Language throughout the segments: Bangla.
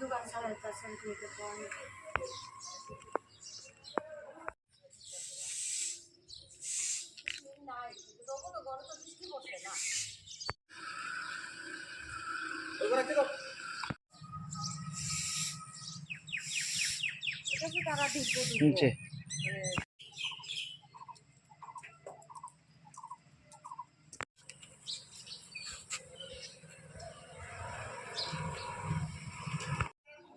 দোকান চালাইতেছেন কিন্তু তারা ঢুকবে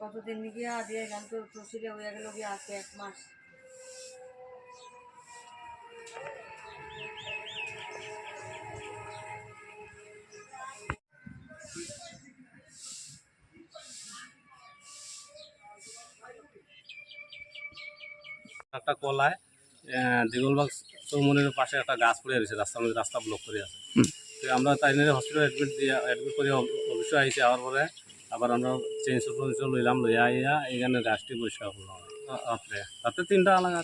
কতদিন গিয়া দিয়ে গান তো প্রসিডে হয়ে গেল গিয়ে আছে 1 মাস। একটা কলায় দিগলবাগ চৌমনির পাশে একটা গাছ পড়ে রয়েছে, রাস্তার মধ্যে রাস্তা ব্লক করে আছে। তো আমরা তাই নিয়ে হসপিটাল অ্যাডমিট করে অবশ্যই আইসি, আওয়ার পরে আবার আমরা চেঞ্জ লইলাম, লইয়া আইয়া এইখানে গাছটি পরিষ্কার করলাম রাত্রে 3টা আলাদা।